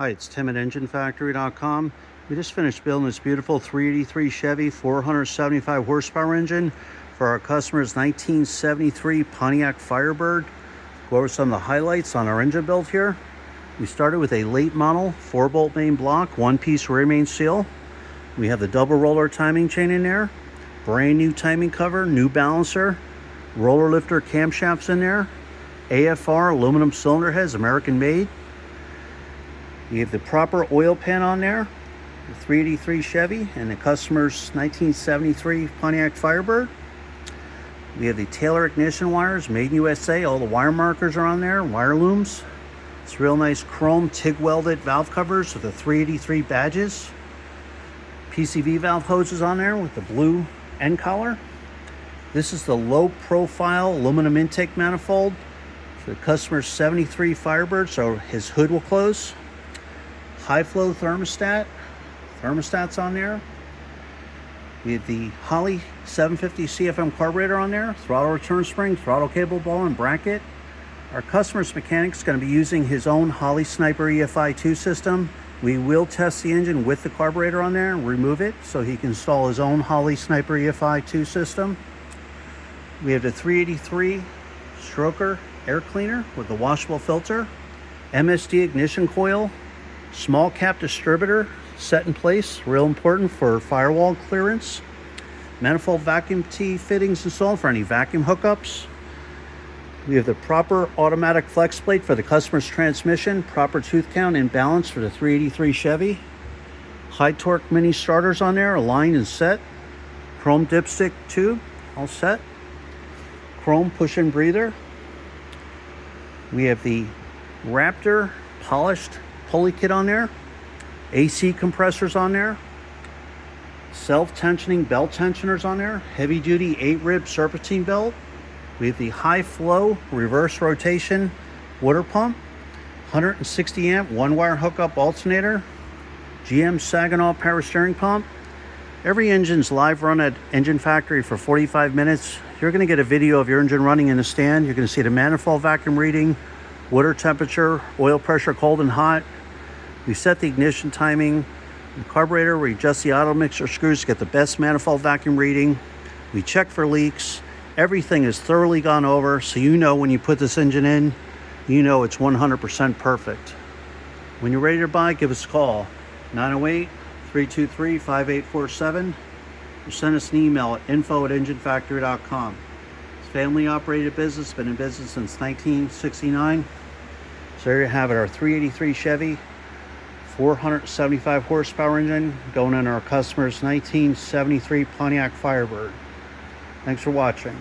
Hi, it's Tim at EngineFactory.com. We just finished building this beautiful 383 Chevy 475 horsepower engine for our customer's 1973 Pontiac Firebird. Go over some of the highlights on our engine build here. We started with a late model 4-bolt main block, 1-piece rear main seal. We have the double roller timing chain in there, brand new timing cover, new balancer, roller lifter camshafts in there, AFR aluminum cylinder heads, American made. We have the proper oil pan on there, the 383 Chevy and the customer's 1973 Pontiac Firebird. We have the Taylor ignition wires, made in USA. All the wire markers are on there, wire looms. It's real nice chrome TIG welded valve covers with the 383 badges. PCV valve hoses on there with the blue end collar. This is the low profile aluminum intake manifold for the customer's 73 Firebird, so his hood will close. High flow thermostats on there. We have the Holley 750 CFM carburetor on there, throttle return spring, throttle cable ball and bracket. Our customer's mechanic is going to be using his own Holley Sniper EFI 2 system. We will test the engine with the carburetor on there and remove it so he can install his own Holley Sniper EFI 2 system. We have the 383 Stroker air cleaner with the washable filter, MSD ignition coil, small cap distributor set in place, real important for firewall clearance. Manifold vacuum tee fittings installed for any vacuum hookups. We have the proper automatic flex plate for the customer's transmission, proper tooth count and balance for the 383 Chevy. High torque mini starters on there, aligned and set. Chrome dipstick tube, all set. Chrome push-in breather. We have the Wraptor polished pulley kit on there, AC compressors on there, self-tensioning belt tensioners on there, heavy-duty 8-rib serpentine belt. We have the high-flow reverse rotation water pump, 160 amp one-wire hookup alternator, GM Saginaw power steering pump. Every engine's live run at Engine Factory for 45 minutes. You're going to get a video of your engine running in the stand. You're going to see the manifold vacuum reading, water temperature, oil pressure, cold and hot. We set the ignition timing, the carburetor, we adjust the auto mixer screws to get the best manifold vacuum reading. We check for leaks. Everything is thoroughly gone over, so you know when you put this engine in, you know it's 100% perfect. When you're ready to buy, give us a call, 908-323-5847, or send us an email at info@enginefactory.com. It's a family-operated business, been in business since 1969. So there you have it, our 383 Chevy 475 horsepower engine going in our customer's 1973 Pontiac Firebird. Thanks for watching.